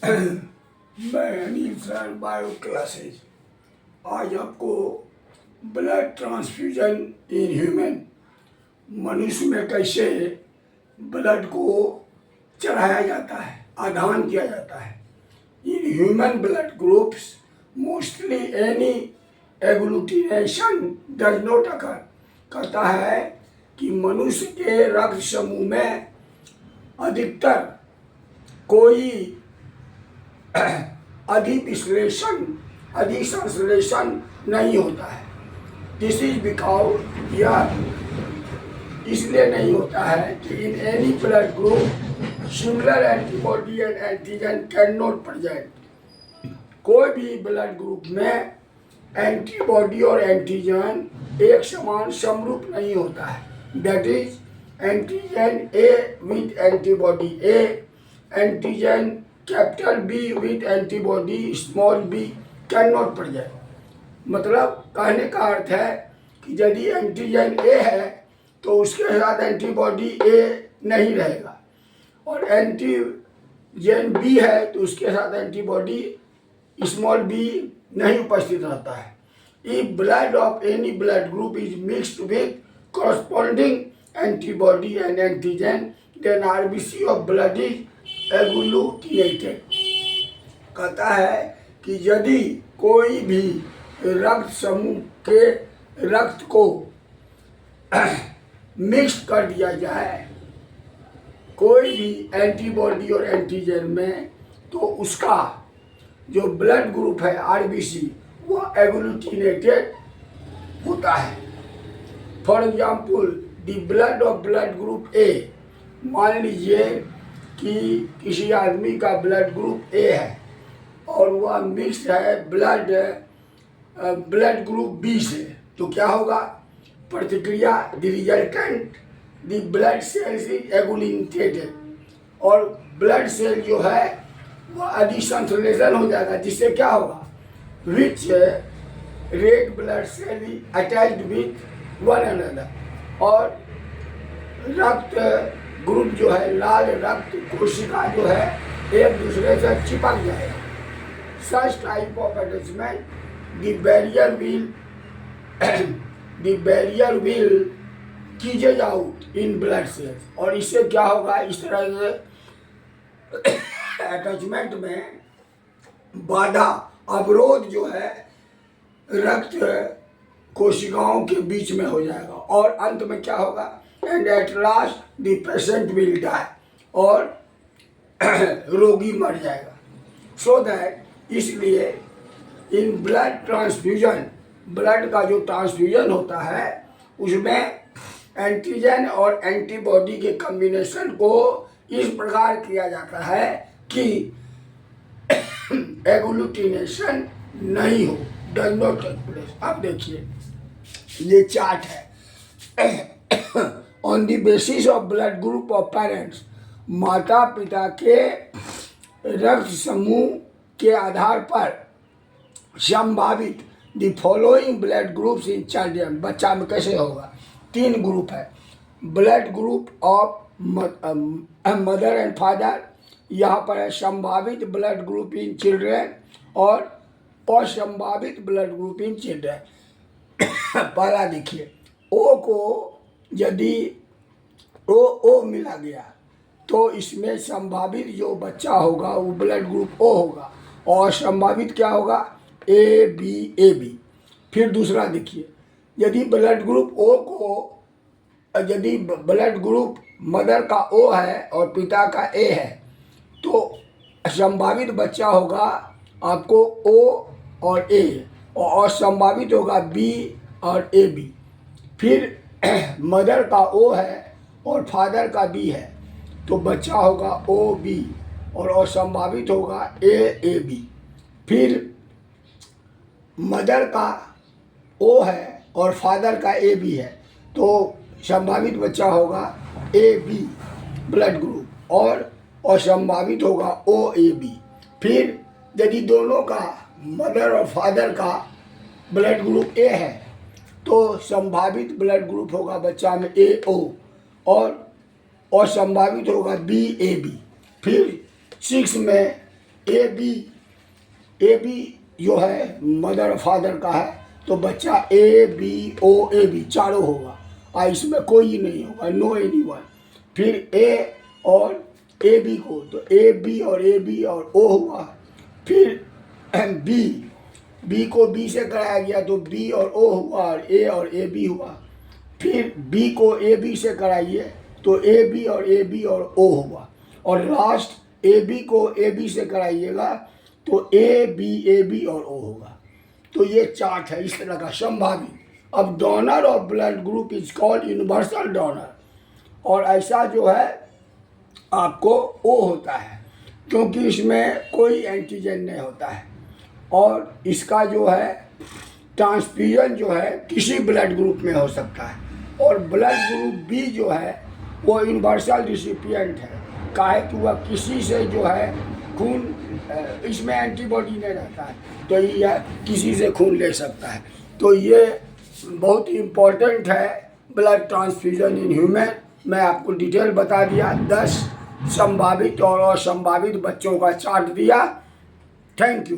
मैं Anil sir bio classes. आज आपको ब्लड ट्रांसफ्यूजन इन ह्यूमन, मनुष्य में कैसे ब्लड को चढ़ाया जाता है, आदान किया जाता है। In human blood groups mostly any agglutination does not occur. कहता है कि मनुष्य के रक्त समूह में अधिकतर कोई अधिविश्लेषण संश्लेषण नहीं होता है। दिस इज बिकॉज यह इसलिए नहीं होता है कि in any blood group similar antibody and antigen can not present. कोई भी ब्लड ग्रुप में एंटीबॉडी और एंटीजन एक समान समरूप नहीं होता है। That is antigen A with antibody A, antigen capital B with antibody small B can not present. मतलब कहने का अर्थ है कि यदि एंटीजन ए है तो उसके साथ एंटीबॉडी ए नहीं रहेगा, और एंटीजन बी है तो उसके साथ एंटीबॉडी स्मॉल बी नहीं उपस्थित रहता है। If blood of any blood group is mixed with corresponding antibody and antigen, then RBC of blood is agglutinated। कहता है कि यदि कोई भी रक्त समूह के रक्त को मिक्स कर दिया जाए कोई भी एंटीबॉडी और एंटीजन में, तो उसका जो ब्लड ग्रुप है आरबीसी वो एग्लूटिनेटेड होता है। For example the blood of blood group A, मान लीजिए कि किसी आदमी का ब्लड ग्रुप ए है और वह मिक्स है ब्लड ग्रुप बी से, तो क्या होगा प्रतिक्रिया? The resultant the blood cells is agglutinated, और ब्लड सेल जो है वह अधिसंश्लेषण हो जाएगा, जिससे क्या होगा which red blood cell is attached with one another, और रक्त ग्रुप जो है लाल रक्त कोशिका जो है एक दूसरे से चिपक जाएगा। Such type of attachment the barrier will keys out in blood cells, और इससे क्या होगा, इस तरह से अटैचमेंट में बाधा अवरोध जो है रक्त कोशिकाओं के बीच में हो जाएगा, और अंत में क्या होगा, and at last the patient will die, और रोगी मर जाएगा। सो दैट इसलिए इन ब्लड ट्रांसफ्यूजन, ब्लड का जो ट्रांसफ्यूजन होता है उसमें एंटीजन और एंटीबॉडी के कॉम्बिनेशन को इस प्रकार किया जाता है कि एग्लूटिनेशन नहीं हो, डज नॉट टेक प्लेस। अब देखिए ये चार्ट है। On the basis of blood group of parents, माता पिता के रक्त समूह के आधार पर संभावित the following blood groups in children, बच्चा में कैसे होगा? 3 ग्रुप है। Blood group of mother and father, यहाँ पर है संभावित ब्लड ग्रुप इन चिल्ड्रन और असंभावित ब्लड ग्रुप इन चिल्ड्रन। पहला देखिए, ओ को यदि ओ मिला गया तो इसमें संभावित जो बच्चा होगा वो ब्लड ग्रुप ओ होगा, और संभावित क्या होगा? A B. फिर दूसरा देखिए, यदि ब्लड ग्रुप ओ को, यदि ब्लड ग्रुप मदर का ओ है और पिता का ए है, तो संभावित बच्चा होगा आपको ओ और ए, और असंभावित होगा बी और ए बी। फिर मदर का ओ है और फादर का बी है, तो बच्चा होगा ओ बी, और असंभावित होगा ए बी। फिर मदर का ओ है और फादर का ए बी है, तो संभावित बच्चा होगा ए बी ब्लड ग्रुप, और असंभावित होगा ओ ए बी। फिर यदि दोनों का मदर और फादर का ब्लड ग्रुप ए है तो संभावित ब्लड ग्रुप होगा बच्चा में ए ओ, और असंभावित होगा बी ए बी। फिर 6 में ए बी जो है मदर और फादर का है, तो बच्चा ABOAB चारों होगा, और इसमें कोई नहीं होगा, नो एनीवन। फिर ए और AB को, तो AB और AB और O हुआ। फिर बी को B से कराया गया, तो B और O हुआ, और AB हुआ। फिर B को AB से कराइए, तो AB और O हुआ। और लास्ट AB को AB से कराइएगा, तो AB और O होगा। तो ये चार्ट है इस तरह का संभावित। अब donor of blood group is called universal donor, और ऐसा जो है आपको O होता है, क्योंकि इसमें कोई एंटीजन नहीं होता है, और इसका जो है ट्रांसफ्यूजन जो है किसी ब्लड ग्रुप में हो सकता है। और ब्लड ग्रुप बी जो है वो यूनिवर्सल रिसिपिएंट है, काहे कि वह किसी से जो है खून, इसमें एंटीबॉडी नहीं रहता है, तो यह किसी से खून ले सकता है। तो ये बहुत ही इम्पोर्टेंट है ब्लड ट्रांसफ्यूजन इन ह्यूमन। मैं आपको डिटेल बता दिया, 10 संभावित और असंभावित बच्चों का चार्ट दिया। Thank you.